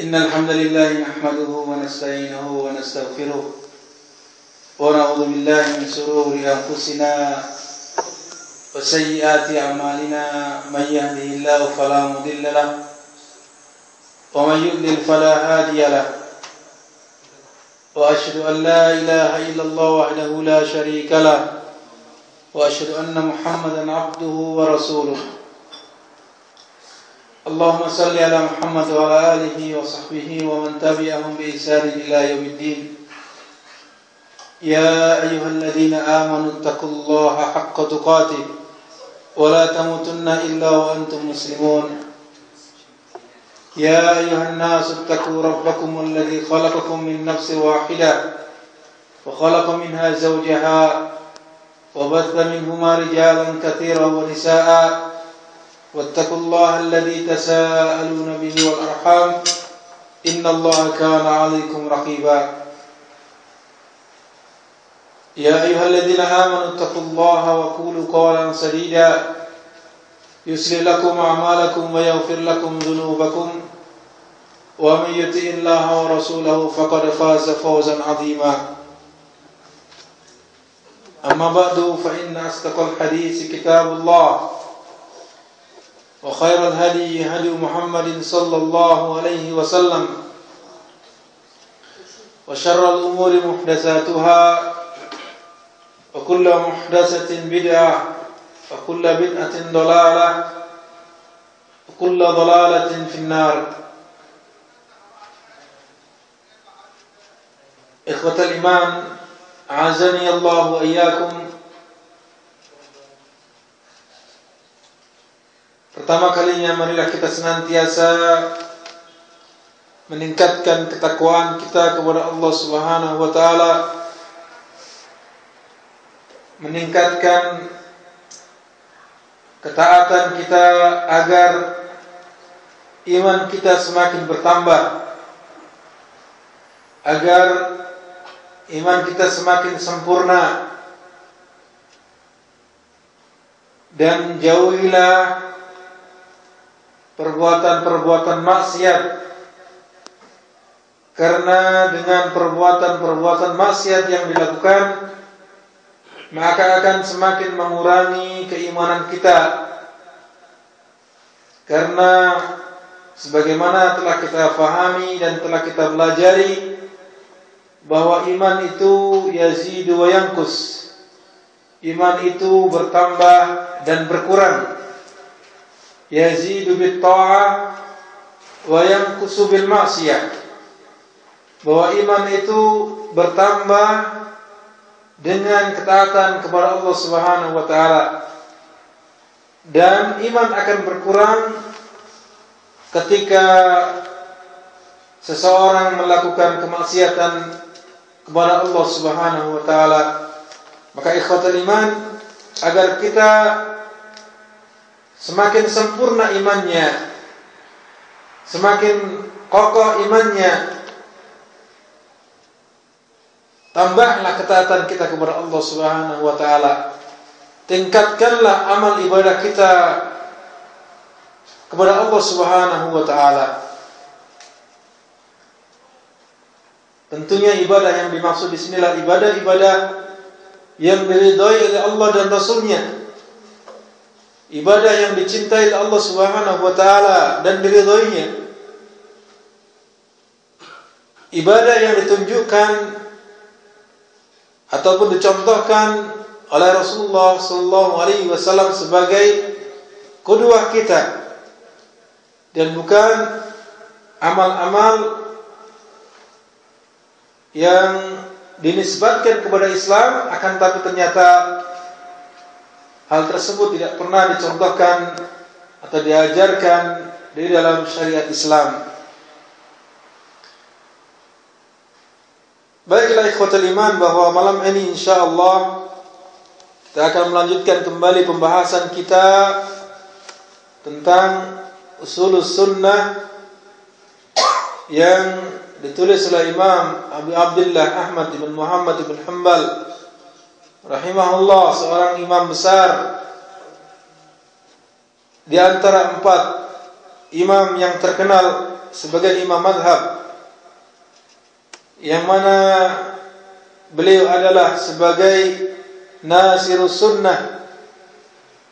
إن الحمد لله نحمده ونستعينه ونستغفره ونعوذ بالله من شرور أنفسنا وسيئات أعمالنا من يهده الله فلا مضل له ومن يضلل فلا هادي له وأشهد أن لا إله إلا الله وحده لا شريك له وأشهد أن محمدا عبده ورسوله اللهم صل على محمد وعلى آله وصحبه ومن تبعهم بإحسان إلى يوم الدين يا أيها الذين آمنوا اتقوا الله حق تقاته ولا تموتن إلا وأنتم مسلمون يا أيها الناس اتقوا ربكم الذي خلقكم من نفس واحدة وخلق منها زوجها وبث منهما رجالا كثيرا ونساء واتقوا الله الذي تساءلون به والأرحام إن الله كان عليكم رقيبا يا أيها الذين آمنوا اتقوا الله وقولوا قولا سديدا يصلح لكم أعمالكم ويغفر لكم ذنوبكم ومن يطع الله ورسوله فقد فاز فوزا عظيما أما بعد فإن أصدق الحديث كتاب الله وخير الهدي هدي محمد صلى الله عليه وسلم وشر الأمور محدثاتها وكل محدثة بدعة وكل بدعة ضلالة وكل ضلالة في النار. إخوة الإيمان أعزني الله وإياكم. Pertama kalinya marilah kita senantiasa meningkatkan ketakwaan kita kepada Allah Subhanahu wa taala, meningkatkan ketaatan kita agar iman kita semakin bertambah, agar iman kita semakin sempurna, dan jauhilah perbuatan-perbuatan maksiat, karena dengan perbuatan-perbuatan maksiat yang dilakukan maka akan semakin mengurangi keimanan kita. Karena sebagaimana telah kita fahami dan telah kita pelajari bahwa iman itu yazidu wa yanqus, iman itu bertambah dan berkurang. Yazidu bit ta'ah wa yanqusu bil ma'siyah, bahwa iman itu bertambah dengan ketaatan kepada Allah Subhanahu wa taala, dan iman akan berkurang ketika seseorang melakukan kemaksiatan kepada Allah Subhanahu wa taala. Maka ikhwatul iman, agar kita semakin sempurna imannya, semakin kokoh imannya, tambahlah ketaatan kita kepada Allah Subhanahu wa taala. Tingkatkanlah amal ibadah kita kepada Allah Subhanahu wa taala. Tentunya ibadah yang dimaksud di sinilah ibadah-ibadah yang diridhai oleh Allah dan Rasul-Nya. Ibadah yang dicintai oleh Allah Subhanahu wa taala dan diridhoinya. Ibadah yang ditunjukkan ataupun dicontohkan oleh Rasulullah sallallahu alaihi wasallam sebagai qudwah kita, dan bukan amal-amal yang dinisbatkan kepada Islam, akan tapi ternyata hal tersebut tidak pernah dicontohkan atau diajarkan di dalam syariat Islam. Baiklah ikhwatul iman, bahwa malam ini insyaallah kita akan melanjutkan kembali pembahasan kita tentang usulus sunnah yang ditulis oleh Imam Abu Abdullah Ahmad bin Muhammad bin Hanbal rahimahullah, seorang imam besar di antara 4 imam yang terkenal sebagai imam madhab, yang mana beliau adalah sebagai nasirus sunnah,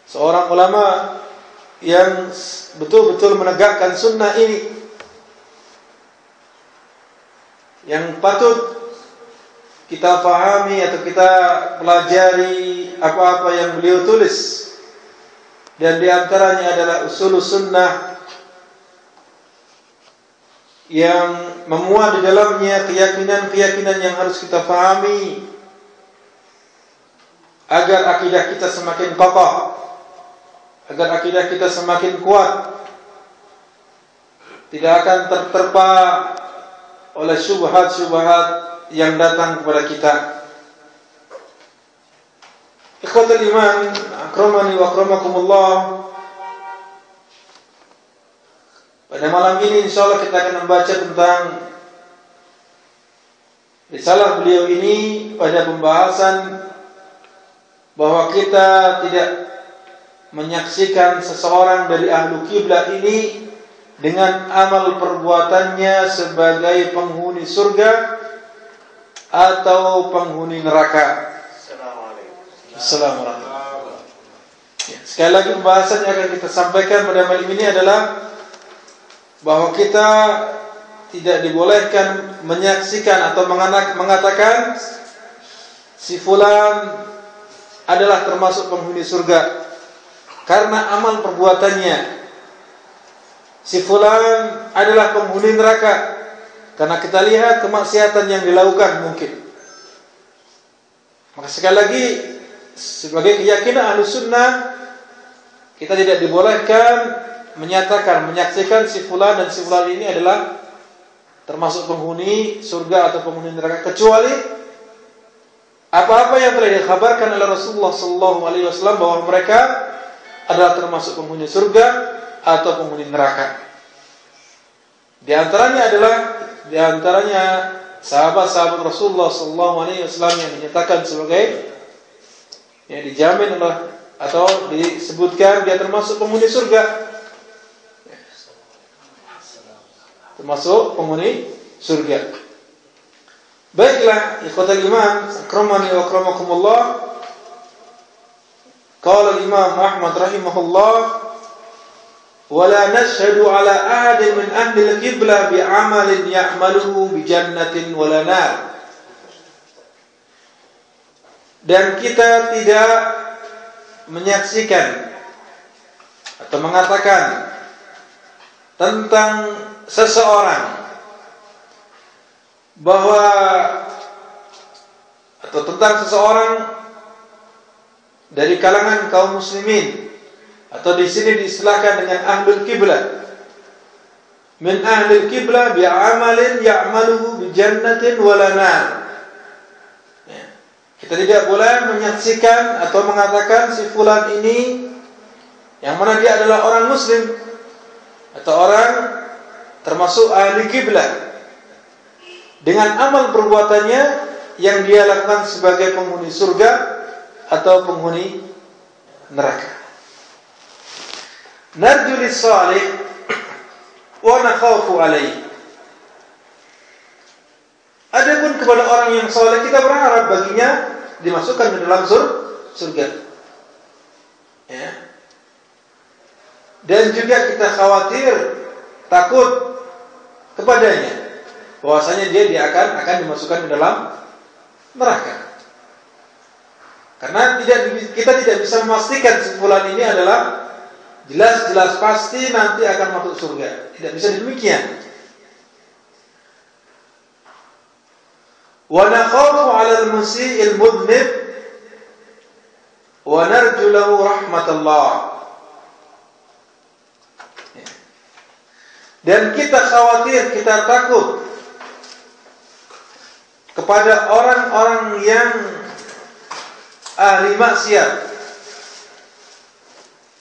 seorang ulama yang betul-betul menegakkan sunnah ini, yang patut kita pahami atau kita pelajari apa-apa yang beliau tulis. Dan di antaranya adalah usul sunnah yang memuat di dalamnya keyakinan-keyakinan yang harus kita pahami agar akidah kita semakin kokoh, agar akidah kita semakin kuat, tidak akan terterpa oleh syubhat-syubhat yang datang kepada kita. Ikhwatul iman, akramani wa akramakumullah. Pada malam ini insyaallah kita akan membaca tentang risalah beliau ini pada pembahasan bahwa kita tidak menyaksikan seseorang dari ahlu kiblah ini dengan amal perbuatannya sebagai penghuni surga atau penghuni neraka. Assalamualaikum. Ya, sekali lagi pembahasan yang akan kita sampaikan pada malam ini adalah bahwa kita tidak dibolehkan menyaksikan atau mengatakan si fulan adalah termasuk penghuni surga karena amal perbuatannya. Si fulan adalah penghuni neraka karena kita lihat kemaksiatan yang dilakukan mungkin. Maka sekali lagi, sebagai keyakinan Ahlus Sunnah, kita tidak dibolehkan menyaksikan si fulan dan si fulan ini adalah termasuk penghuni surga atau penghuni neraka, kecuali apa-apa yang telah dikabarkan oleh Rasulullah SAW bahwa mereka adalah termasuk penghuni surga atau penghuni neraka. Di antaranya sahabat-sahabat Rasulullah SAW yang dinyatakan sebagai yang dijamin oleh atau disebutkan dia termasuk penghuni surga, termasuk penghuni surga. Baiklah, ikhwatul iman, akramani wa akramakumullah. Qala Imam Ahmad rahimahullah, wala nashhadu ala ahadin min ahli al-qiblah bi'amalin ya'maluhu bi jannatin wala nar. Dan kita tidak menyaksikan atau mengatakan tentang seseorang bahwa atau tentang seseorang dari kalangan kaum muslimin, atau di sini diistilahkan dengan ahlul kiblah, min ahlul kiblah bi'amalin ya'maluhu bi jannatin wala nar. Kita tidak boleh menyaksikan atau mengatakan si fulan ini yang mana dia adalah orang muslim atau orang termasuk ahli kiblah dengan amal perbuatannya yang dia lakukan sebagai penghuni surga atau penghuni neraka. Narju lis-salih wa nakhafu alaihi. Adapun kepada orang yang saleh kita berharap baginya dimasukkan ke dalam surga. Ya. Dan juga kita khawatir, takut kepadanya bahwasanya dia akan dimasukkan ke dalam neraka. Karena kita tidak bisa memastikan si fulan ini adalah jelas-jelas pasti nanti akan masuk surga. Tidak bisa demikian. Wa nakhafu 'ala al-musii'il mudhnib wa narju lahu rahmatullah. Dan kita khawatir, kita takut kepada orang-orang yang ahli maksiat.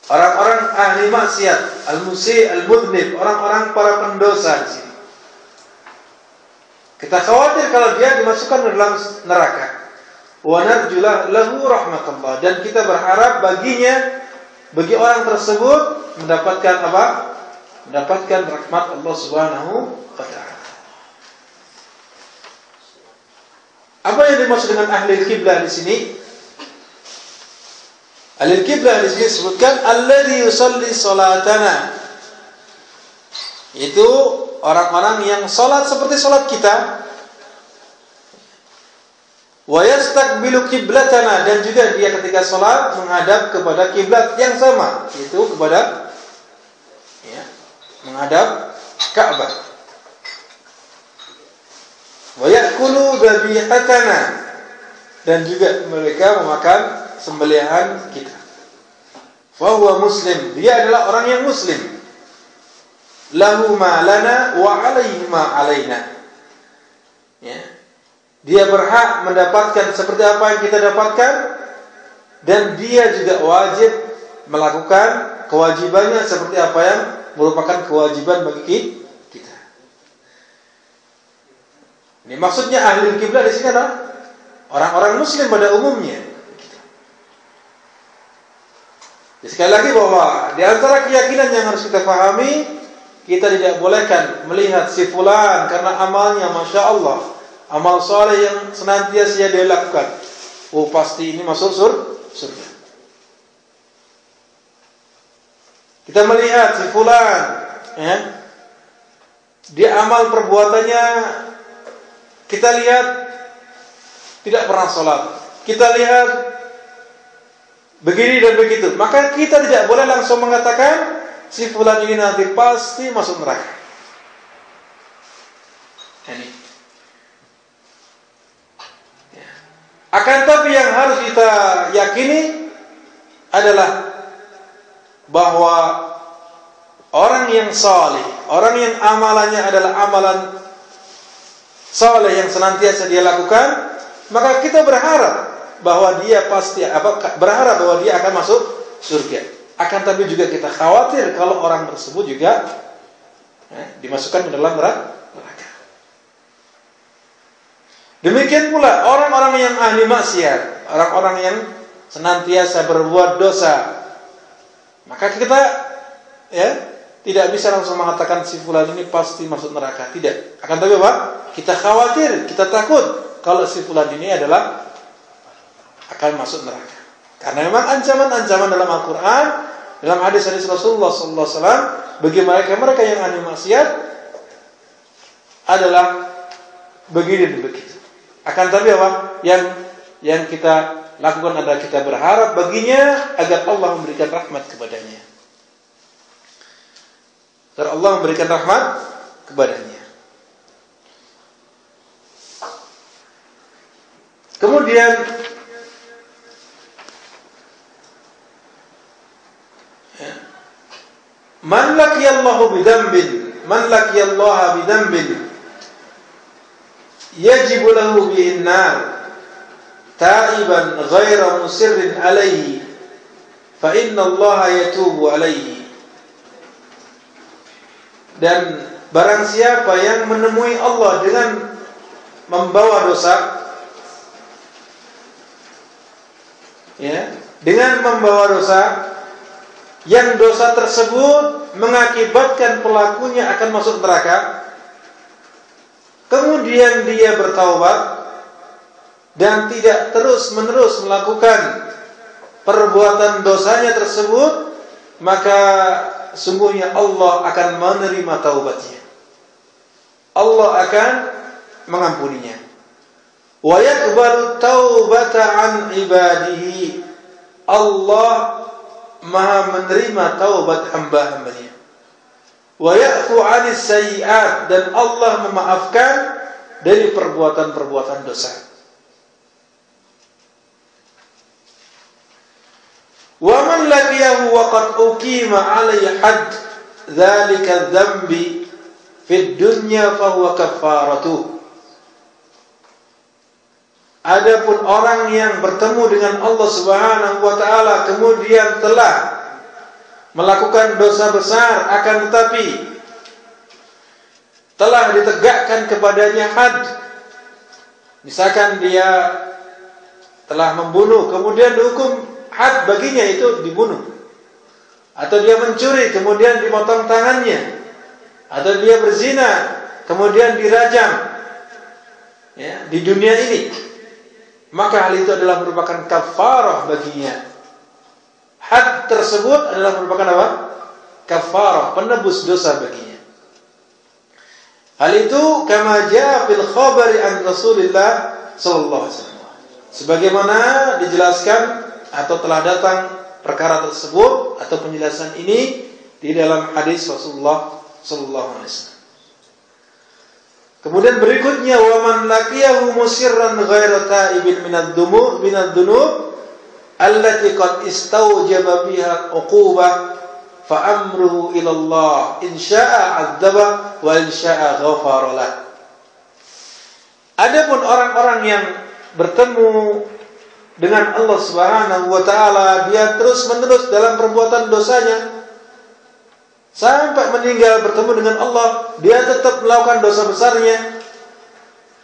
Orang-orang ahli maksiat, al-musi' al-mudhnib, orang-orang para pendosa di sini. Kita khawatir kalau dia dimasukkan ke dalam neraka. Wa narju lahu rahmatullah, dan kita berharap bagi orang tersebut mendapatkan apa? mendapatkan rahmat Allah Subhanahu wa taala. Apa yang dimaksud dengan ahli kiblah di sini? Ahli kiblah di sini disebutkan alladzi yusalli salatana. Itu orang-orang yang salat seperti salat kita. Wa yastaqbilu qiblatana, dan juga dia ketika salat menghadap kepada kiblat yang sama, yaitu kepada menghadap Ka'bah. Wa ya'kulu dhabihatana, dan juga mereka memakan sembelihan kita. Fa huwa muslim, dia adalah orang yang muslim. Lahu ma lana wa alaihi ma alaina. Ya. Dia berhak mendapatkan seperti apa yang kita dapatkan, dan dia juga wajib melakukan kewajibannya seperti apa yang merupakan kewajiban bagi kita. Ini maksudnya ahli kiblah di sini adalah orang-orang muslim pada umumnya. Jadi sekali lagi bahwa di antara keyakinan yang harus kita pahami, kita tidak bolehkan melihat si fulan karena amalnya Masya Allah, amal soleh yang senantiasa dia lakukan, oh pasti ini masuk surga. Kita melihat si fulan, ya, dia amal perbuatannya, kita lihat tidak pernah sholat, kita lihat begini dan begitu, maka kita tidak boleh langsung mengatakan si fulan ini nanti pasti masuk neraka. Ini. Ya. Akan tapi yang harus kita yakini adalah bahwa orang yang saleh, orang yang amalannya adalah amalan saleh yang senantiasa dia lakukan, maka kita berharap bahwa dia pasti berharap bahwa dia akan masuk surga. Akan tapi juga kita khawatir kalau orang tersebut juga dimasukkan ke dalam neraka. Demikian pula orang-orang yang ahli maksiat, orang-orang yang senantiasa berbuat dosa, maka kita tidak bisa langsung mengatakan si fulan ini pasti masuk neraka. Tidak. Akan tapi apa? Kita khawatir, kita takut kalau si fulan ini adalah akan masuk neraka. Karena memang ancaman-ancaman dalam Al-Quran, dalam hadis-hadis Rasulullah SAW, bagi mereka yang ahli maksiat adalah begini dan begitu. Akan tapi apa? Yang kita lakukan adalah kita berharap baginya agar Allah memberikan rahmat kepadanya. Agar Allah memberikan rahmat kepadanya. Kemudian man laqiyallaha bidhanbin yajibu lahu bihin nar ta'iban ghaira musirrin alaihi fa inna allaha yatubu alaihi. Dan barang siapa yang menemui Allah dengan membawa dosa, dengan membawa dosa yang dosa tersebut mengakibatkan pelakunya akan masuk neraka, kemudian dia bertaubat dan tidak terus-menerus melakukan perbuatan dosanya tersebut, maka sungguhnya Allah akan menerima taubatnya. Allah akan mengampuninya. Wa yaqbalu taubata an ibadihi. Allah Maha menerima taubat hamba-hambanya. Wa ya'fu 'anis sayyi'at, dan Allah memaafkan dari perbuatan-perbuatan dosa. Wa man laqiyahu wa qad uqima 'alaihi hadd dzalika dzambi fid dunya fa huwa kaffaratuh. Adapun orang yang bertemu dengan Allah Subhanahu wa taala kemudian telah melakukan dosa besar, akan tetapi telah ditegakkan kepadanya had. Misalkan dia telah membunuh, kemudian dihukum had baginya itu dibunuh. Atau dia mencuri, kemudian dipotong tangannya. atau dia berzina kemudian dirajam ya, di dunia ini, maka hal itu adalah merupakan kafarah baginya. Had tersebut adalah merupakan apa? Kafarah, penebus dosa baginya. Hal itu kama jaa fil khabari an Rasulillah sallallahu alaihi wasallam. Sebagaimana dijelaskan atau telah datang perkara tersebut atau penjelasan ini di dalam hadis Rasulullah sallallahu alaihi wasallam. Kemudian berikutnya wa man laqiyahu musirran ghairu ta'ibin minadh dhunub allati qad istawjaba biha uqubah fa amruhu ila Allah in syaa'a 'adzaba wa in syaa'a ghafara lah. Adapun orang-orang yang bertemu dengan Allah Subhanahu wa taala, dia terus-menerus dalam perbuatan dosanya sampai meninggal bertemu dengan Allah, dia tetap melakukan dosa besarnya,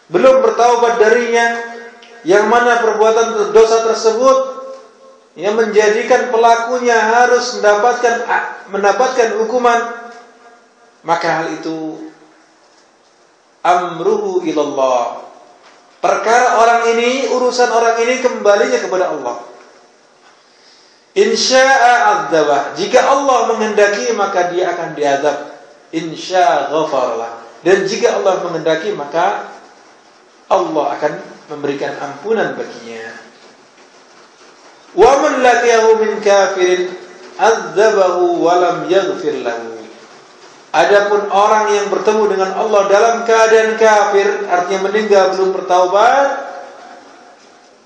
belum bertaubat darinya, yang mana perbuatan dosa tersebut yang menjadikan pelakunya harus mendapatkan hukuman, maka hal itu amruhu ilallah. Perkara orang ini, urusan orang ini kembalinya kepada Allah. Insya'a adzabah. Jika Allah menghendaki maka dia akan diazab. Insya'a ghafarlah. Dan jika Allah menghendaki maka Allah akan memberikan ampunan baginya. Wa man laqiyahu min kafirin adzabahu wa lam yaghfir lahu. Adapun orang yang bertemu dengan Allah dalam keadaan kafir, artinya meninggal belum bertaubat,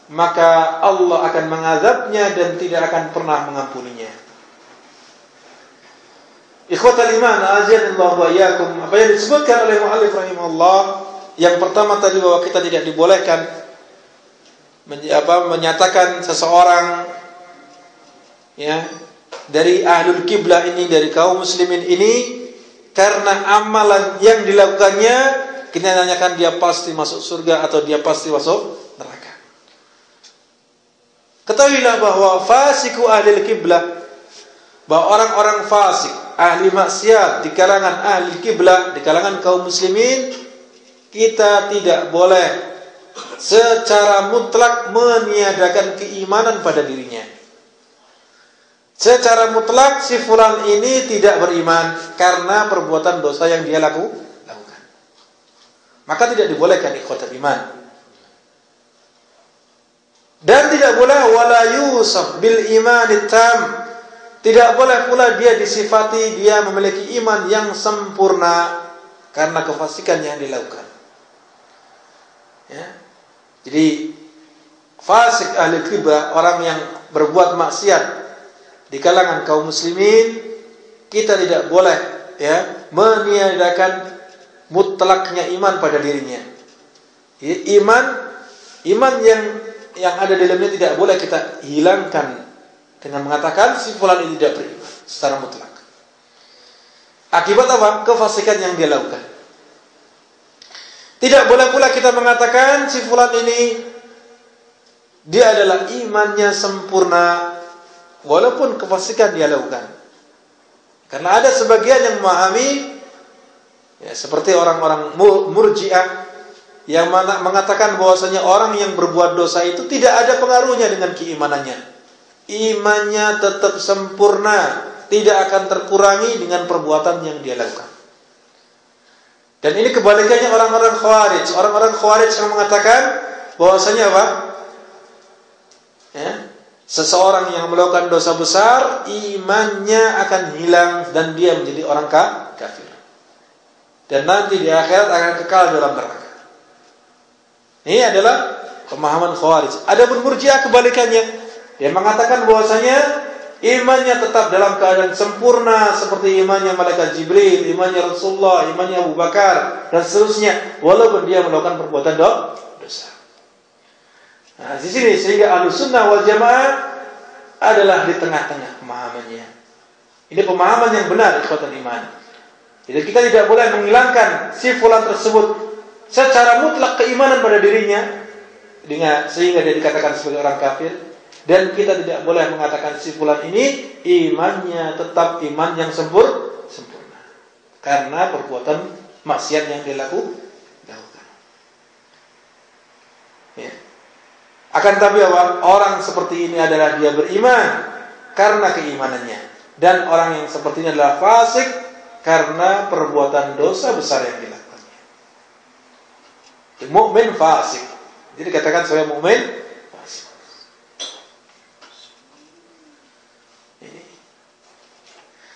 maka Allah akan mengazabnya dan tidak akan pernah mengampuninya. Ikhwatal iman, azanallahu wa iyyakum. Apa yang disebutkan oleh muallif rahimahullah, yang pertama tadi bahwa kita tidak dibolehkan menyatakan seseorang ya dari ahlul kiblah ini, dari kaum muslimin ini, karena amalan yang dilakukannya kita nanyakan dia pasti masuk surga atau dia pasti masuk neraka. Ketahuilah bahwa fasiku ahlul kiblah, bahwa orang-orang fasik, ahli maksiat di kalangan ahli kiblah, di kalangan kaum muslimin, kita tidak boleh secara mutlak meniadakan keimanan pada dirinya. Secara mutlak si fulan ini tidak beriman karena perbuatan dosa yang dia lakukan. Maka tidak dibolehkan ikhwatul iman. Dan tidak boleh wala yusaf bil iman tam. Tidak boleh pula dia disifati dia memiliki iman yang sempurna karena kefasikan yang dilakukan. Ya. Jadi fasik ahli kiblah, orang yang berbuat maksiat di kalangan kaum muslimin, kita tidak boleh ya meniadakan mutlaknya iman pada dirinya. Iman yang ada di dalamnya tidak boleh kita hilangkan dengan mengatakan si fulan ini tidak beriman secara mutlak. Akibat apa? Kefasikan yang dia lakukan. Tidak boleh pula kita mengatakan si fulan ini dia adalah imannya sempurna walaupun kefasikan dia lakukan. Karena ada sebagian yang memahami ya, seperti orang-orang murji'ah yang mengatakan bahwasanya orang yang berbuat dosa itu tidak ada pengaruhnya dengan keimanannya. Imannya tetap sempurna, tidak akan terkurangi dengan perbuatan yang dia lakukan. Dan ini kebalikannya orang-orang Khawarij. Orang-orang Khawarij yang mengatakan bahwasanya apa? Ya, seseorang yang melakukan dosa besar, imannya akan hilang dan dia menjadi orang kafir. Dan nanti di akhirat akan kekal dalam neraka. Ini adalah pemahaman Khawarij. Adapun Murji'ah kebalikannya. Dia mengatakan bahwasanya imannya tetap dalam keadaan sempurna seperti imannya malaikat Jibril, imannya Rasulullah, imannya Abu Bakar dan seterusnya, walaupun dia melakukan perbuatan dosa. Nah, di sini sehingga Ahlussunnah wal Jamaah adalah di tengah-tengah pemahamannya. Ini pemahaman yang benar ikhwatul iman. Jadi kita tidak boleh menghilangkan si fulan tersebut secara mutlak keimanan pada dirinya sehingga dia dikatakan sebagai orang kafir. Dan kita tidak boleh mengatakan si fulan ini imannya tetap iman yang sempurna. karena perbuatan maksiat yang dilakukan. Ya. Akan tapi orang seperti ini adalah dia beriman karena keimanannya, dan orang yang seperti ini adalah fasik karena perbuatan dosa besar yang dilakukannya. Mukmin fasik. Jadi katakan saya mukmin fasik.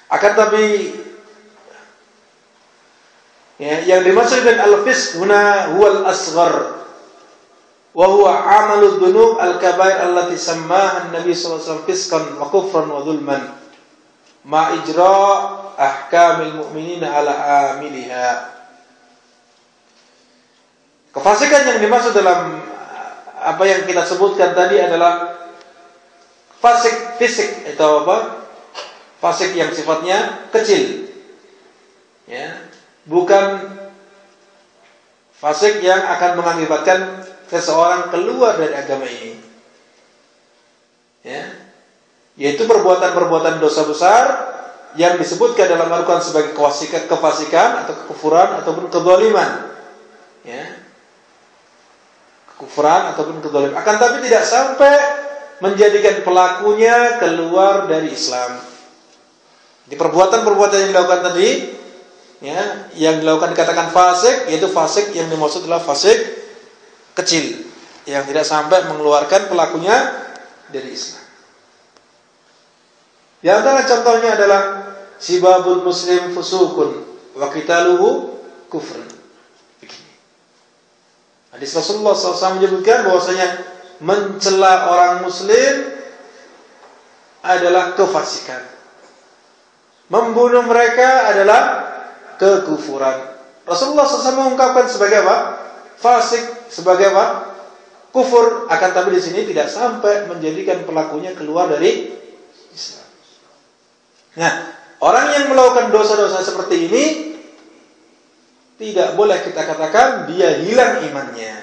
Akan tapi ya, yang dimaksud dengan al-fisq huna huwa al-asghar wa huwa amalud dunub al-kabair allati sammaha an-nabi sallallahu alaihi wasallam fisqan wa kufran wa zulman ma ijra ahkamil mu'minina ala amiliha. Kefasikan yang dimaksud dalam apa yang kita sebutkan tadi adalah fasik fisik atau apa? Fasik yang sifatnya kecil. Ya, bukan fasik yang akan mengakibatkan seseorang keluar dari agama ini. Ya. Yaitu perbuatan-perbuatan dosa besar yang disebutkan dalam Al-Quran sebagai kefasikan atau kekufuran ataupun kezaliman. Ya. Kekufuran ataupun kezaliman. Akan tapi tidak sampai menjadikan pelakunya keluar dari Islam. Di perbuatan-perbuatan yang dilakukan tadi, ya, yang dilakukan dikatakan fasik, yaitu fasik yang dimaksud adalah fasik kecil yang tidak sampai mengeluarkan pelakunya dari Islam. Di antara contohnya adalah sibabul muslim fusukun wa qitaluhu kufrun. Hadis Rasulullah SAW menyebutkan bahwasanya mencela orang muslim adalah kefasikan. Membunuh mereka adalah kekufuran. Rasulullah SAW mengungkapkan sebagai apa? Fasik, sebagai apa? Kufur. Akan tapi di sini tidak sampai menjadikan pelakunya keluar dari Islam. Nah, orang yang melakukan dosa-dosa seperti ini tidak boleh kita katakan dia hilang imannya.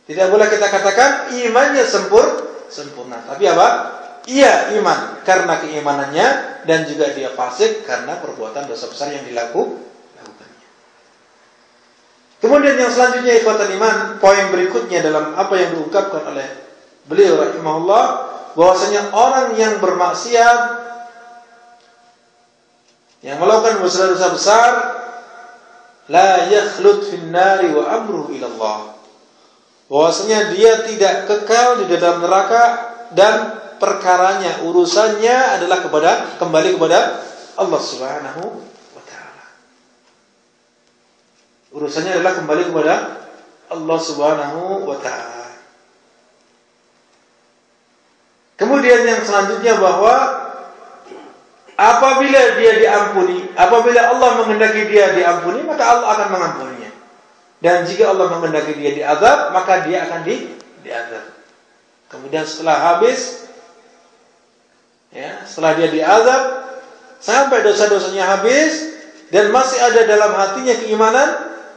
Tidak boleh kita katakan imannya sempurna. Tapi apa? Ia iman karena keimanannya, dan juga dia fasik karena perbuatan dosa besar yang dilakukannya. Kemudian yang selanjutnya ikhwatan iman, poin berikutnya dalam apa yang diungkapkan oleh beliau rahimahullah, bahwasanya orang yang bermaksiat, yang melakukan dosa-dosa besar, la yakhlud fin nari wa amruhu ila Allah. Bahwasanya dia tidak kekal di dalam neraka dan perkaranya, urusannya adalah kembali kepada Allah Subhanahu wa taala. Urusannya adalah kembali kepada Allah Subhanahu wa taala. Kemudian yang selanjutnya bahwa apabila dia diampuni, apabila Allah menghendaki dia diampuni, maka Allah akan mengampuninya. Dan jika Allah menghendaki dia diazab, maka dia akan diazab. Kemudian setelah habis, ya, setelah dia diazab sampai dosa-dosanya habis dan masih ada dalam hatinya keimanan,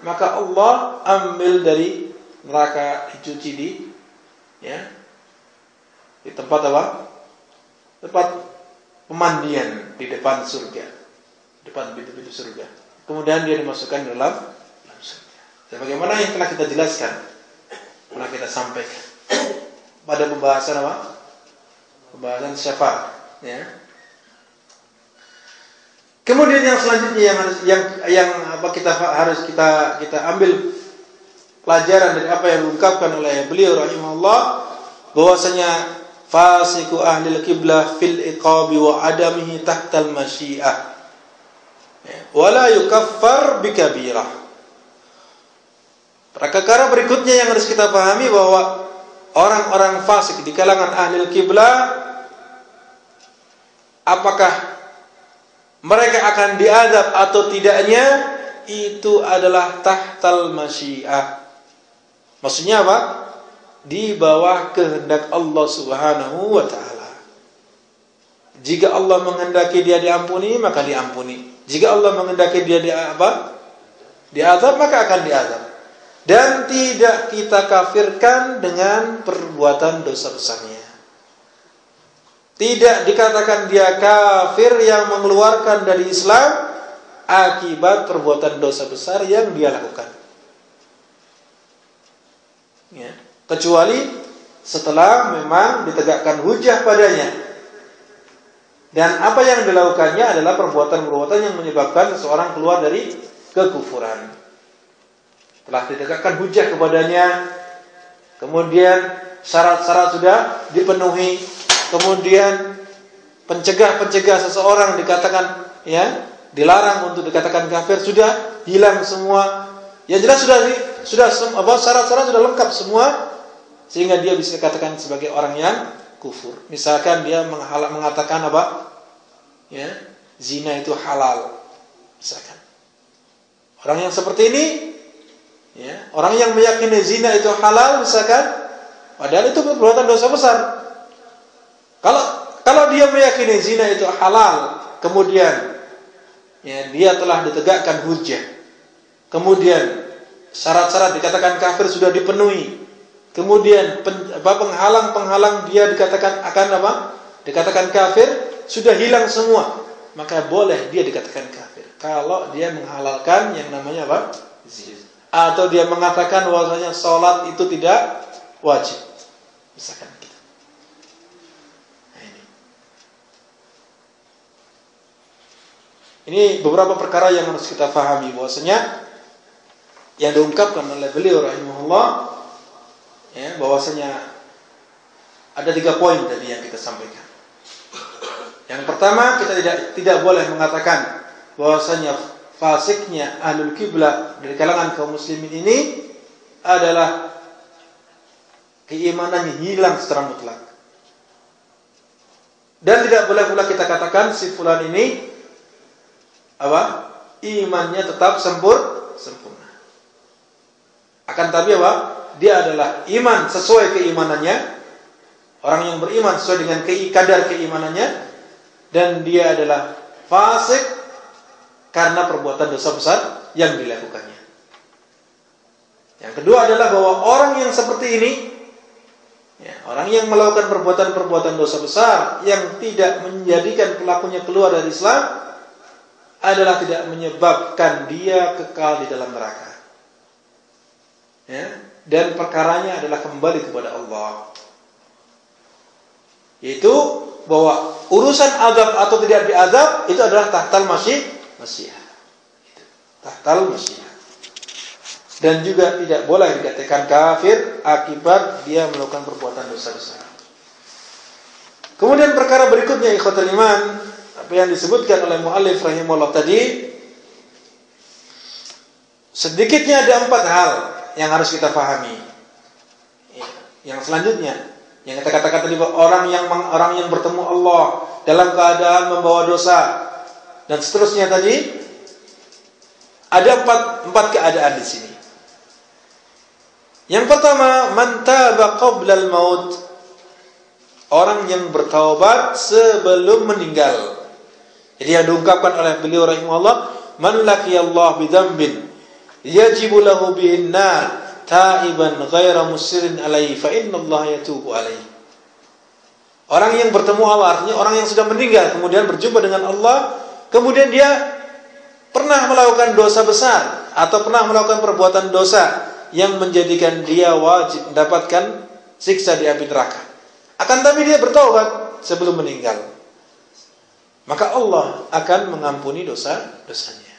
maka Allah ambil dari neraka, dicuci di tempat apa? Tempat pemandian di depan surga, depan pintu-pintu surga. Kemudian dia dimasukkan dalam surga. Sebagaimana yang telah kita jelaskan, telah kita sampaikan pada pembahasan apa? Pembahasan syafaat. Ya. Kemudian yang selanjutnya yang apa kita harus kita ambil pelajaran dari apa yang diungkapkan oleh beliau rahimahullah, bahwasanya fasiku ahlil qiblah fil iqabi wa adamihi tahtal masyiah wa la yukaffar bikabirah. Perkara berikutnya yang harus kita pahami bahwa orang-orang fasik di kalangan ahlil qiblah, apakah mereka akan diazab atau tidaknya, itu adalah tahtal masyiah. Maksudnya apa? Di bawah kehendak Allah Subhanahu wa taala. Jika Allah menghendaki dia diampuni, maka diampuni. Jika Allah menghendaki dia diazab, maka akan diazab. Dan tidak kita kafirkan dengan perbuatan dosa besarnya. Tidak dikatakan dia kafir yang mengeluarkan dari Islam akibat perbuatan dosa besar yang dia lakukan. Ya. Kecuali setelah memang ditegakkan hujah padanya. Dan apa yang dilakukannya adalah perbuatan-perbuatan yang menyebabkan seseorang keluar dari kekufuran. Telah ditegakkan hujah kepadanya, kemudian syarat-syarat sudah dipenuhi, kemudian pencegah seseorang dikatakan ya, dilarang untuk dikatakan kafir sudah hilang semua. Ya jelas syarat-syarat sudah lengkap semua sehingga dia bisa dikatakan sebagai orang yang kufur. Misalkan dia mengatakan apa? Ya, zina itu halal. Misalkan. Orang yang seperti ini, ya, orang yang meyakini zina itu halal misalkan, padahal itu perbuatan dosa besar. Kalau dia meyakini zina itu halal, kemudian ya, dia telah ditegakkan hujah, kemudian syarat-syarat dikatakan kafir sudah dipenuhi, kemudian penghalang dia dikatakan akan apa? Dikatakan kafir sudah hilang semua, maka boleh dia dikatakan kafir. Kalau dia menghalalkan yang namanya apa? Zina. Atau dia mengatakan bahwasanya sholat itu tidak wajib, misalkan gitu. Ini beberapa perkara yang harus kita pahami bahwasanya yang diungkapkan oleh beliau rahimahullah, ya, bahwasanya ada 3 poin tadi yang kita sampaikan. Yang pertama, kita tidak boleh mengatakan bahwasanya fasiknya ahlul kiblah dari kalangan kaum muslimin ini adalah keimanannya hilang secara mutlak. Dan tidak boleh pula kita katakan si fulan ini apa? Imannya tetap sempurna. Akan tapi apa? Dia adalah iman sesuai keimanannya. Orang yang beriman sesuai dengan kadar keimanannya. Dan dia adalah fasik karena perbuatan dosa besar yang dilakukannya. Yang kedua adalah bahwa orang yang seperti ini, ya, orang yang melakukan perbuatan-perbuatan dosa besar yang tidak menjadikan pelakunya keluar dari Islam adalah tidak menyebabkan dia kekal di dalam neraka. Ya, dan perkaranya adalah kembali kepada Allah. Yaitu bahwa urusan azab atau tidak diazab itu adalah tahtal masyiah. Tahtal masyiah. Dan juga tidak boleh dikatakan kafir akibat dia melakukan perbuatan dosa besar. Kemudian perkara berikutnya ikhwatul iman, apa yang disebutkan oleh muallif rahimahullah tadi, sedikitnya ada 4 hal yang harus kita pahami. Yang selanjutnya, yang kita katakan tadi, orang yang bertemu Allah dalam keadaan membawa dosa dan seterusnya tadi, ada 4 keadaan di sini. Yang pertama, man taba qabla al-maut, orang yang bertaubat sebelum meninggal. Jadi yang diungkapkan oleh beliau rahimahullah, man laqiyallahu bidzambin yajibu lahu bihin nar taiban ghaira musirin alaihi fa innallaha yatubu alaihi. Orang yang bertemu Allah, artinya orang yang sudah meninggal kemudian berjumpa dengan Allah, kemudian dia pernah melakukan dosa besar atau pernah melakukan perbuatan dosa yang menjadikan dia wajib mendapatkan siksa di api neraka. Akan tapi dia bertaubat sebelum meninggal, maka Allah akan mengampuni dosa-dosanya.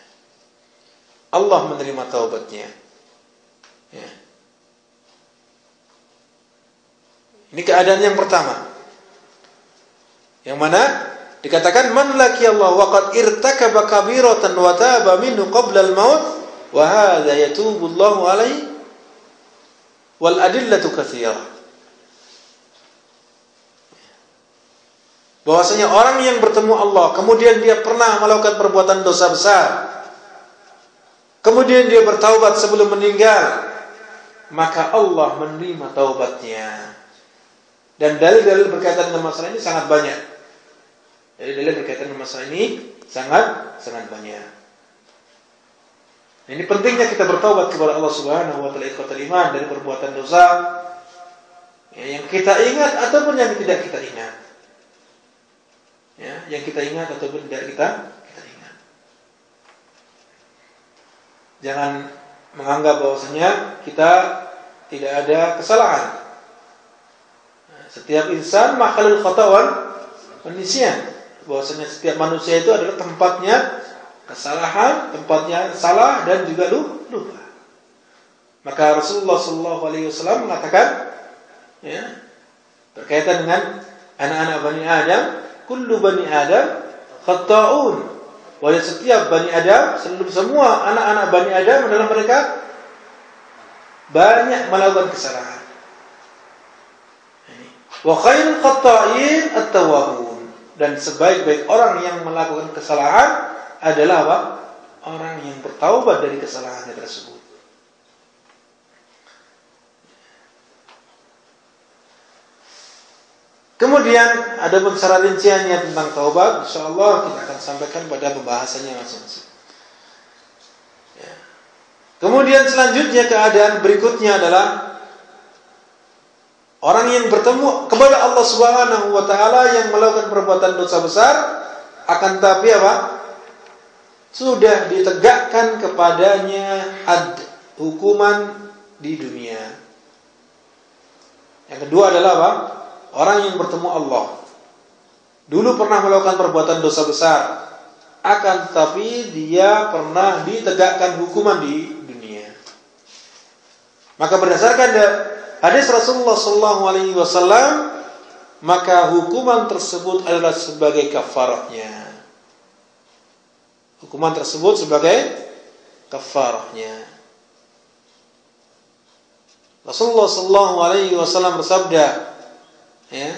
Allah menerima taubatnya. Ya. Ini keadaan yang pertama, yang mana dikatakan man laqiyallahu wa qad irtakaba kabiratan wa taba minhu qabla al-maut wa hadza yatubu Allahu alaihi wal adillatu katsirah. Bahwasanya orang yang bertemu Allah kemudian dia pernah melakukan perbuatan dosa besar, kemudian dia bertaubat sebelum meninggal, maka Allah menerima taubatnya. Dan dalil-dalil berkaitan dengan masalah ini sangat banyak. Dalil-dalil berkaitan dengan masalah ini sangat banyak. Ini pentingnya kita bertaubat kepada Allah Subhanahu wa taala ikhwatul iman dari perbuatan dosa, ya, yang kita ingat ataupun yang tidak kita ingat. Ya, yang kita ingat ataupun tidak kita ingat. Jangan menganggap bahwasanya kita tidak ada kesalahan. Setiap insan makhluk khata' wal nisyan. Bahwasanya setiap manusia itu adalah tempatnya kesalahan, tempatnya salah dan juga lupa. Maka Rasulullah SAW mengatakan, ya, berkaitan dengan anak-anak Bani Adam, kullu Bani Adam khata'un. Wahai setiap Bani Adam, semua anak-anak Bani Adam adalah mereka banyak melakukan kesalahan. Wa khairul khata'in at-tawwabun. Dan sebaik-baik orang yang melakukan kesalahan adalah apa? Orang yang bertaubat dari kesalahannya tersebut. Kemudian ada pun secara rinciannya tentang taubat, insyaallah kita akan sampaikan pada pembahasannya masing-masing. Ya. Kemudian selanjutnya keadaan berikutnya adalah orang yang bertemu kepada Allah Subhanahu wa taala yang melakukan perbuatan dosa besar, akan tapi apa? Sudah ditegakkan kepadanya hukuman di dunia. Yang kedua adalah apa? Orang yang bertemu Allah dulu pernah melakukan perbuatan dosa besar, akan tapi dia pernah ditegakkan hukuman di dunia. Maka berdasarkan hadis Rasulullah SAW, maka hukuman tersebut adalah sebagai kafarahnya. Hukuman tersebut sebagai kafarahnya. Rasulullah SAW bersabda, ya,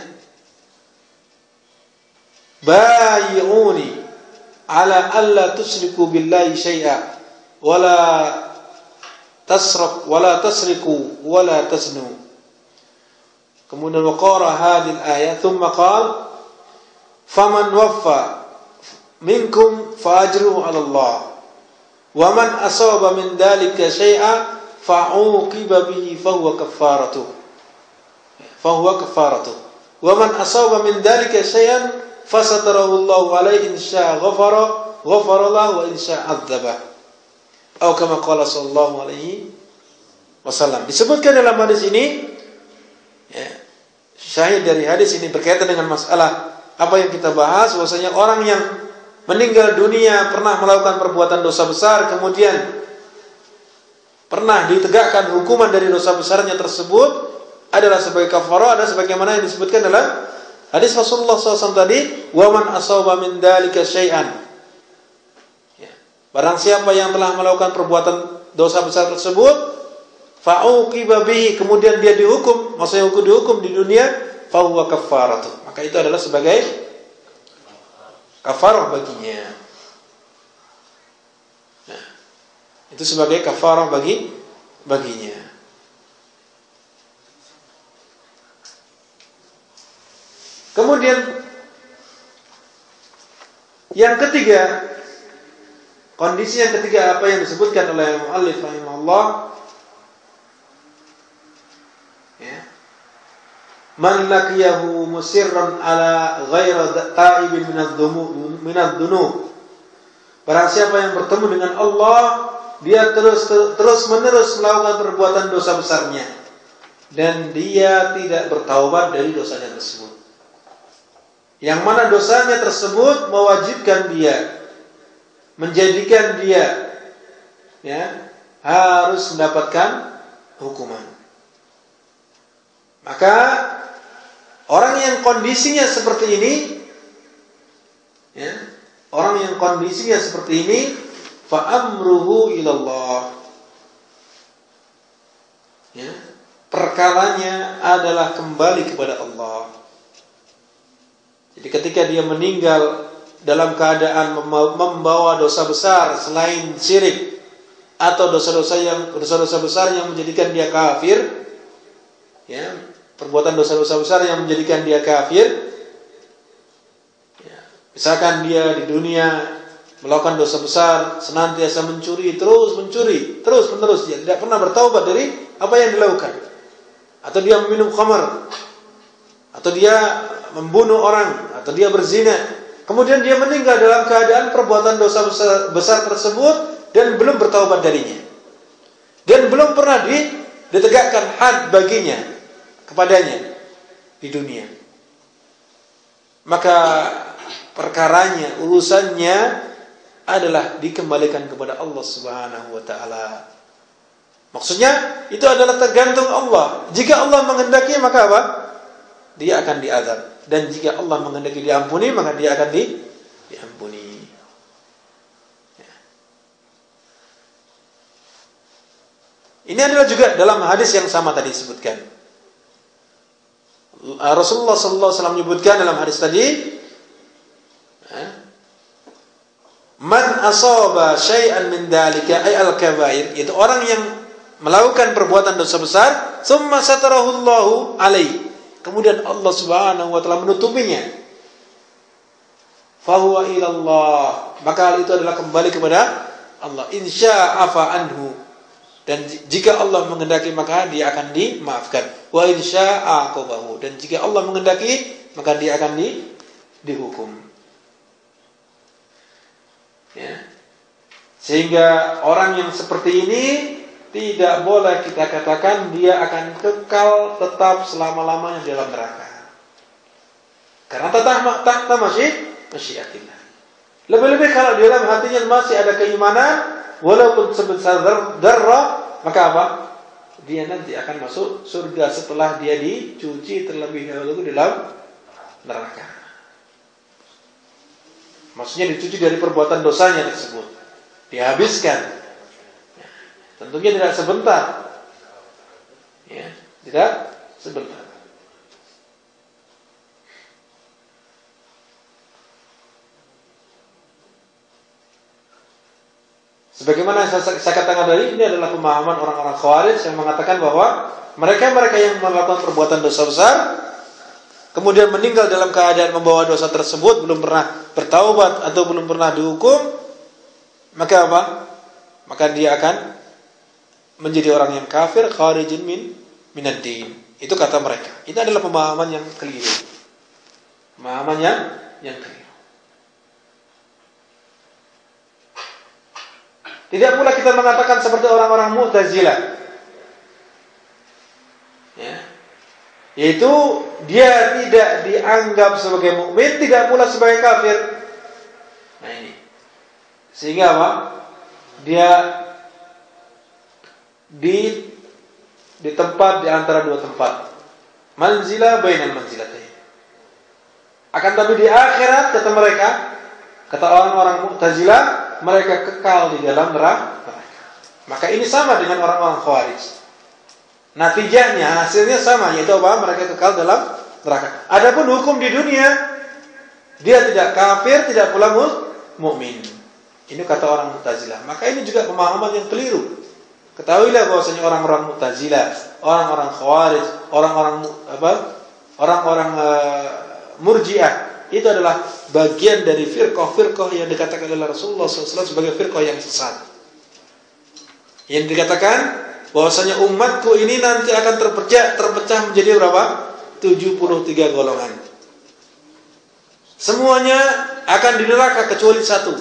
bayi'uni ala alla tusyriku billahi syai'a wala tasriku wala tasnu. Kemudian waqara hadhihi al-ayat thumma qala faman waffa minkum fa ajruhu 'ala Allah wa man asaba min dhalika syai'a fa'uqiba bihi fa huwa kaffaratuh wa man asaba min dhalika syai'an fasatarahu Allahu alaihi in syaa ghafara lahu wa in syaa 'adzaba. Atau kama qala sallallahu alaihi wasallam. Disebutkan dalam hadis ini, ya, syahid dari hadis ini berkaitan dengan masalah apa yang kita bahas, bahwasanya orang yang meninggal dunia pernah melakukan perbuatan dosa besar, kemudian pernah ditegakkan hukuman dari dosa besarnya tersebut adalah sebagai kafarah, ada sebagaimana yang disebutkan dalam hadis Rasulullah SAW tadi, wa man asaba min dzalika syai'an. Ya. Barang siapa yang telah melakukan perbuatan dosa besar tersebut, fa'uqiba bihi, kemudian dia dihukum, maksudnya dihukum di dunia, fa huwa kaffaratuh. Maka itu adalah sebagai kafarah baginya. Nah, itu sebagai kafarah baginya. Kemudian yang ketiga, kondisi yang ketiga apa yang disebutkan oleh muallif rahimahullah, ya, man laqiyahu musirran ala ghaira ta'ibin min ad-dunub. Barang siapa yang bertemu dengan Allah, dia terus menerus melakukan perbuatan dosa besarnya dan dia tidak bertaubat dari dosanya tersebut. Yang mana dosanya tersebut mewajibkan dia, menjadikan dia, ya, harus mendapatkan hukuman. Maka orang yang kondisinya seperti ini, ya, orang yang kondisinya seperti ini, fa amruhu ilallah, ya, perkaranya adalah kembali kepada Allah. Jadi ketika dia meninggal dalam keadaan membawa dosa besar selain syirik atau dosa-dosa besar yang menjadikan dia kafir, ya, perbuatan dosa-dosa besar yang menjadikan dia kafir, ya, misalkan dia di dunia melakukan dosa besar, senantiasa mencuri terus menerus, dia tidak pernah bertaubat dari apa yang dilakukan, atau dia meminum khamar, atau dia membunuh orang, atau dia berzina, kemudian dia meninggal dalam keadaan perbuatan dosa besar tersebut dan belum bertaubat darinya, dan belum pernah ditegakkan had baginya kepadanya di dunia, maka perkaranya, urusannya adalah dikembalikan kepada Allah Subhanahu wa taala. Maksudnya itu adalah tergantung Allah. Jika Allah menghendaki, maka apa? Dia akan diazab. Dan jika Allah menghendaki diampuni, maka dia akan diampuni. Ya. Ini adalah juga dalam hadis yang sama tadi disebutkan. Rasulullah sallallahu alaihi wasallam menyebutkan dalam hadis tadi, man asaba syai'an min dalika ay al-kabair, itu orang yang melakukan perbuatan dosa besar, tsumma satarahu Allahu alaihi, kemudian Allah Subhanahu wa taala menutupinya, fahuwa ila Allah, maka hal itu adalah kembali kepada Allah. Insya afa anhu, dan jika Allah menghendaki maka dia akan dimaafkan. Wa insya aqabahu, dan jika Allah menghendaki maka dia akan dihukum. Ya. Sehingga orang yang seperti ini tidak boleh kita katakan dia akan kekal tetap selama-lamanya dalam neraka. Karena tahta masyiatillah. Lebih-lebih kalau di dalam hatinya masih ada keimanan, walaupun sebesar darah, maka apa? Dia nanti akan masuk surga setelah dia dicuci terlebih dahulu di dalam neraka. Maksudnya dicuci dari perbuatan dosanya tersebut, dihabiskan. Tentunya tidak sebentar, ya, tidak sebentar. Sebagaimana saya katakan tadi, ini adalah pemahaman orang-orang Khawarij yang mengatakan bahwa mereka-mereka yang melakukan perbuatan dosa besar, kemudian meninggal dalam keadaan membawa dosa tersebut, belum pernah bertaubat atau belum pernah dihukum, maka apa? Maka dia akan menjadi orang yang kafir, kharijin minad din. Itu kata mereka. Ini adalah pemahaman yang keliru. Pemahaman yang keliru. Tidak pula kita mengatakan seperti orang-orang Mu'tazilah. Ya. Yaitu dia tidak dianggap sebagai mukmin, tidak pula sebagai kafir. Nah ini. Sehingga apa? Dia di tempat di antara dua tempat, manzilah bainal manzilatain. Akan tapi di akhirat, kata mereka, kata orang-orang Mu'tazilah, mereka kekal di dalam neraka. Maka ini sama dengan orang-orang Khawarij. Natijahnya, hasilnya sama, yaitu apa? Mereka kekal dalam neraka. Adapun hukum di dunia, dia tidak kafir, tidak pula mukmin. Ini kata orang Mu'tazilah. Maka ini juga pemahaman yang keliru. Ketahuilah bahwasanya orang-orang Mu'tazilah, orang-orang Khawarij, orang-orang Murji'ah, itu adalah bagian dari firqah-firqah yang dikatakan oleh Rasulullah SAW sebagai firqah yang sesat. Yang dikatakan bahwasanya umatku ini nanti akan terpecah menjadi berapa? 73 golongan. Semuanya akan di neraka kecuali satu,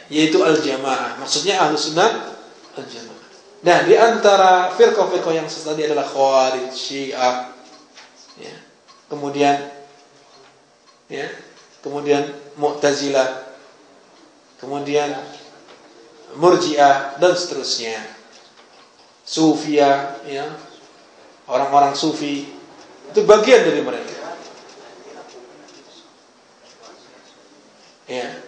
yaitu al-jamaah. Maksudnya Ahlus Sunnah al-jamaah. Nah, di antara firqah-firqah yang sesat tadi adalah Khawarij, Syiah, ya. Kemudian Mu'tazilah, kemudian Murji'ah, dan seterusnya. Sufiyah, ya. Orang-orang Sufi itu bagian dari mereka. Ya.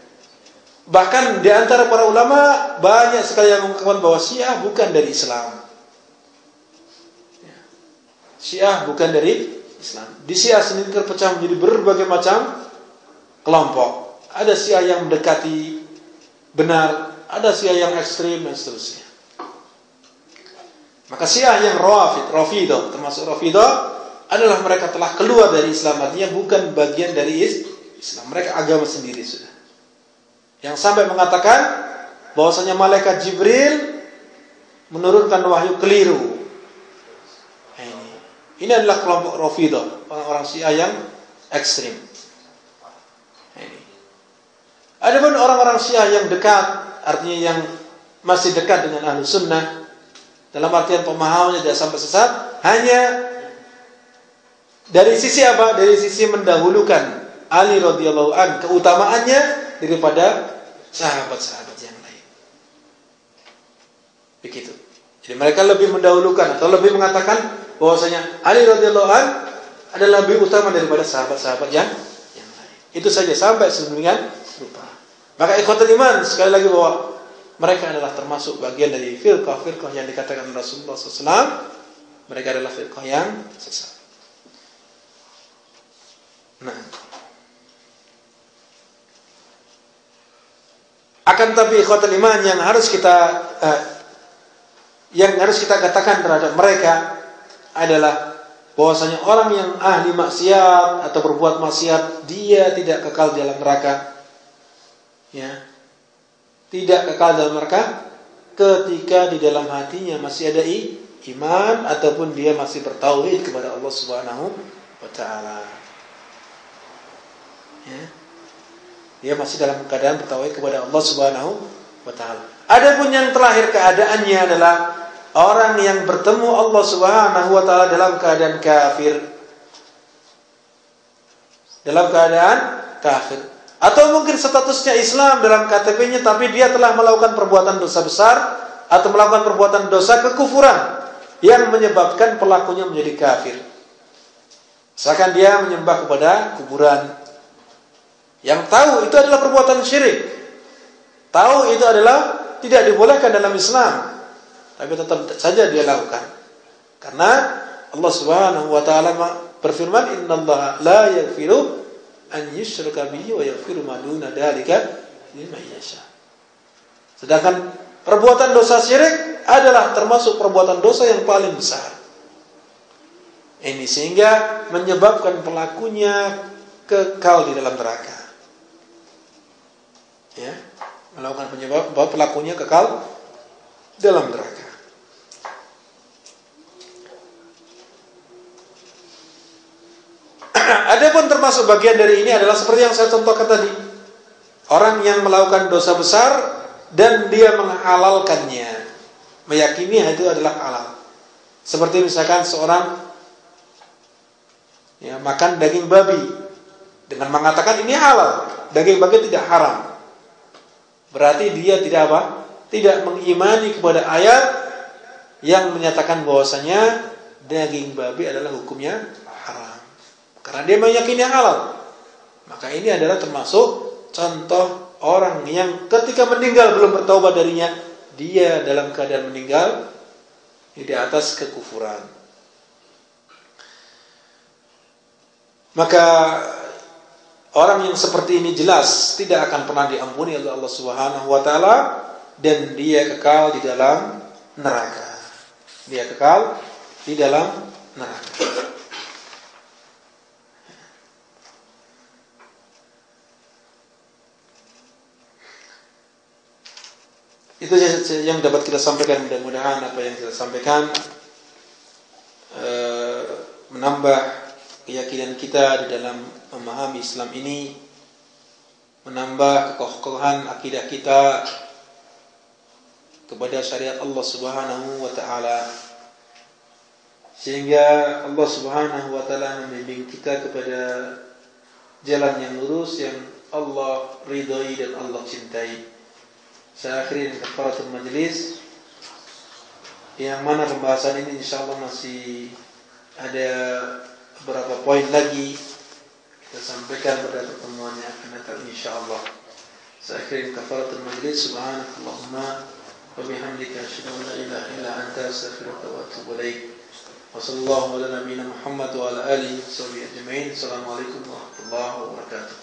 Bahkan di antara para ulama banyak sekali yang mengatakan bahwa Syiah bukan dari Islam. Syiah bukan dari Islam. Di Syiah sendiri terpecah menjadi berbagai macam kelompok. Ada Syiah yang mendekati benar, ada Syiah yang ekstrim, dan seterusnya. Maka Syiah yang Rafidah, termasuk Rafidah, adalah mereka telah keluar dari Islam, artinya bukan bagian dari Islam. Mereka agama sendiri sudah. Yang sampai mengatakan bahwasanya malaikat Jibril menurunkan wahyu keliru. Ini adalah kelompok Rafidah, orang-orang Syiah yang ekstrim. Adapun orang-orang Syiah yang dekat, artinya yang masih dekat dengan Ahlu Sunnah, dalam artian pemahamannya tidak sampai sesat, hanya dari sisi apa? Dari sisi mendahulukan Ali radhiyallahu an, keutamaannya daripada sahabat-sahabat yang lain. Begitu. Jadi mereka lebih mendahulukan atau lebih mengatakan bahwasanya Ali radhiyallahu an adalah lebih utama daripada sahabat-sahabat yang lain. Itu saja sampai sedemikian rupa. Maka ikhwatul iman, sekali lagi bahwa mereka adalah termasuk bagian dari firqah-firqah yang dikatakan Rasulullah SAW. Mereka adalah firqah yang sesat. Nah, akan tapi ikhwatul iman yang harus kita katakan terhadap mereka adalah bahwasanya orang yang ahli maksiat atau berbuat maksiat, dia tidak kekal dalam neraka. Ya, tidak kekal dalam neraka ketika di dalam hatinya masih ada iman ataupun dia masih bertauhid kepada Allah Subhanahu wa taala. Ya. Dia masih dalam keadaan bertauhid kepada Allah Subhanahu wa taala. Adapun yang terakhir keadaannya adalah orang yang bertemu Allah Subhanahu wa taala dalam keadaan kafir. Dalam keadaan kafir. Atau mungkin statusnya Islam dalam KTP-nya, tapi dia telah melakukan perbuatan dosa besar atau melakukan perbuatan dosa kekufuran yang menyebabkan pelakunya menjadi kafir. Misalkan dia menyembah kepada kuburan, yang tahu itu adalah perbuatan syirik, tahu itu adalah tidak dibolehkan dalam Islam, tapi tetap saja dia lakukan. Karena Allah Subhanahu wa taala berfirman, "Innallaha la yaghfiru an yushraka bihi wa yaghfiru ma duna dzalika liman yasha." Sedangkan perbuatan dosa syirik adalah termasuk perbuatan dosa yang paling besar. Ini sehingga menyebabkan pelakunya kekal di dalam neraka. Ya, melakukan penyebab bahwa pelakunya kekal dalam neraka. Adapun termasuk bagian dari ini adalah seperti yang saya contohkan tadi. Orang yang melakukan dosa besar dan dia menghalalkannya, meyakini itu adalah halal. Seperti misalkan seorang makan daging babi dengan mengatakan ini halal, daging babi tidak haram. Berarti dia tidak apa? Tidak mengimani kepada ayat yang menyatakan bahwasanya daging babi adalah hukumnya haram. Karena dia meyakini halal. Maka ini adalah termasuk contoh orang yang ketika meninggal belum bertaubat darinya, dia dalam keadaan meninggal di atas kekufuran. Maka orang yang seperti ini jelas tidak akan pernah diampuni oleh Allah Subhanahu wa taala dan dia kekal di dalam neraka. Dia kekal di dalam neraka. Itu yang dapat kita sampaikan. Mudah-mudahan apa yang kita sampaikan menambah keyakinan kita di dalam memahami Islam ini, menambah kekokohan akidah kita kepada syariat Allah Subhanahu wa taala, sehingga Allah Subhanahu wa taala membimbing kita kepada jalan yang lurus yang Allah ridhai dan Allah cintai. Saya akhiri dengan kafaratul majlis, yang mana pembahasan ini insyaallah masih ada beberapa poin lagi kita sampaikan pada pertemuan yang akan datang insyaallah. Saya akhiri dengan kafaratul majlis. Subhanakallahumma wa bihamdika asyhadu an la ilaha illa anta astaghfiruka wa atubu ilaik. Wa sallallahu ala nabiyyina Muhammad wa ala alihi wa sahbihi ajma'in. Assalamualaikum warahmatullahi wabarakatuh.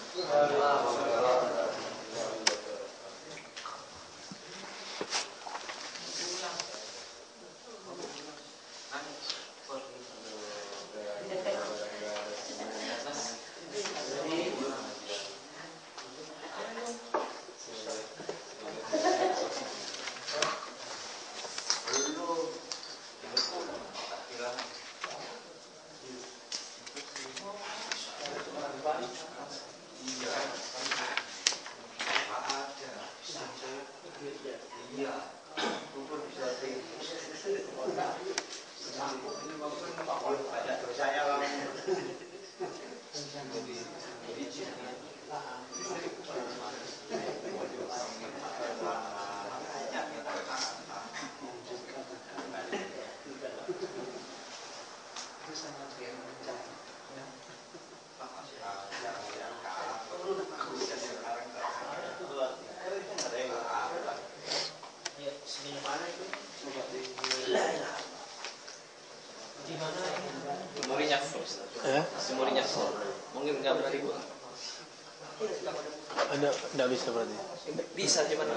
Sumurnya mungkin nggak pernah dibuat. Ada, nggak bisa berarti? Bisa cuman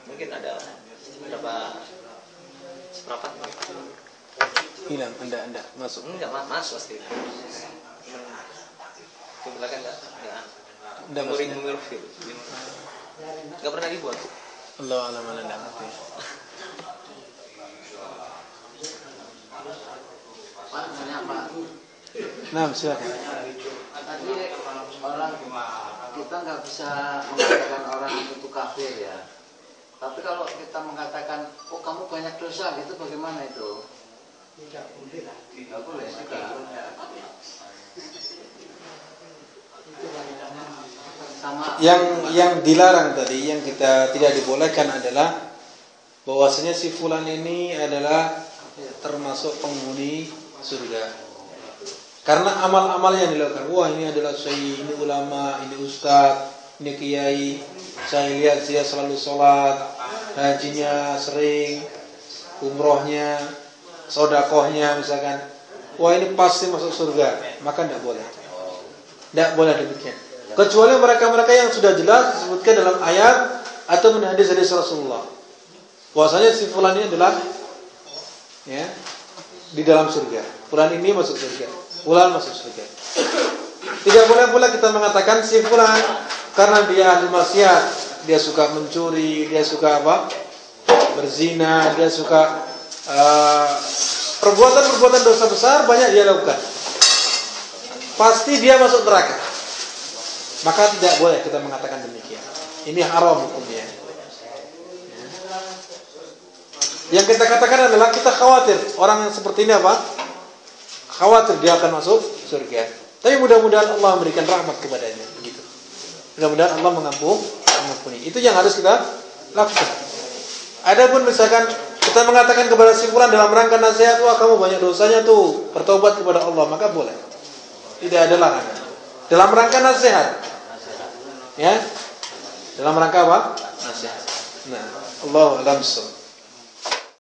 mungkin ada berapa seperempat Hilang, anda masuk. enggak masuk pasti. Ke belakang enggak maksudnya. Enggak pernah dibuat. Allah alam ala nggak ngerti. Pak, nanya Pak. Nah, silakan. Tadi orang kita nggak bisa mengatakan orang itu kafir ya. Tapi kalau kita mengatakan, oh kamu banyak dosa, gitu bagaimana itu? Tidak boleh juga. Sama. Yang dilarang tadi, yang kita tidak dibolehkan adalah bahwasanya si fulan ini adalah termasuk penghuni surga. Karena amal-amal yang dilakukan, wah ini adalah syekh, ini ulama, ini ustaz, ini kiai, saya lihat dia selalu sholat, hajinya sering, umrohnya, sodakohnya misalkan, wah ini pasti masuk surga, maka tidak boleh. Tidak boleh demikian. Kecuali mereka-mereka yang sudah jelas disebutkan dalam ayat atau hadis Rasulullah. Bahwasanya si fulan ini adalah ya di dalam surga. Fulan ini masuk surga. Fulan masuk surga. Tidak boleh pula kita mengatakan si fulan karena dia ahli maksiat, dia suka mencuri, dia suka apa? Berzina, dia suka perbuatan-perbuatan dosa besar banyak dia lakukan. Pasti dia masuk neraka. Maka tidak boleh kita mengatakan demikian. Ini haram hukumnya. Yang kita katakan adalah kita khawatir orang yang seperti ini apa? Khawatir dia akan masuk surga. Tapi mudah-mudahan Allah memberikan rahmat kepadanya, begitu. Mudah-mudahan Allah mengampuni. Itu yang harus kita lakukan. Adapun misalkan kita mengatakan kepada si fulan dalam rangka nasihat, wah kamu banyak dosanya tuh, bertobat kepada Allah, maka boleh. Tidak ada larangan. Dalam rangka nasihat. Ya. Dalam rangka apa? Nasihat. Nah, Allahu a'lam.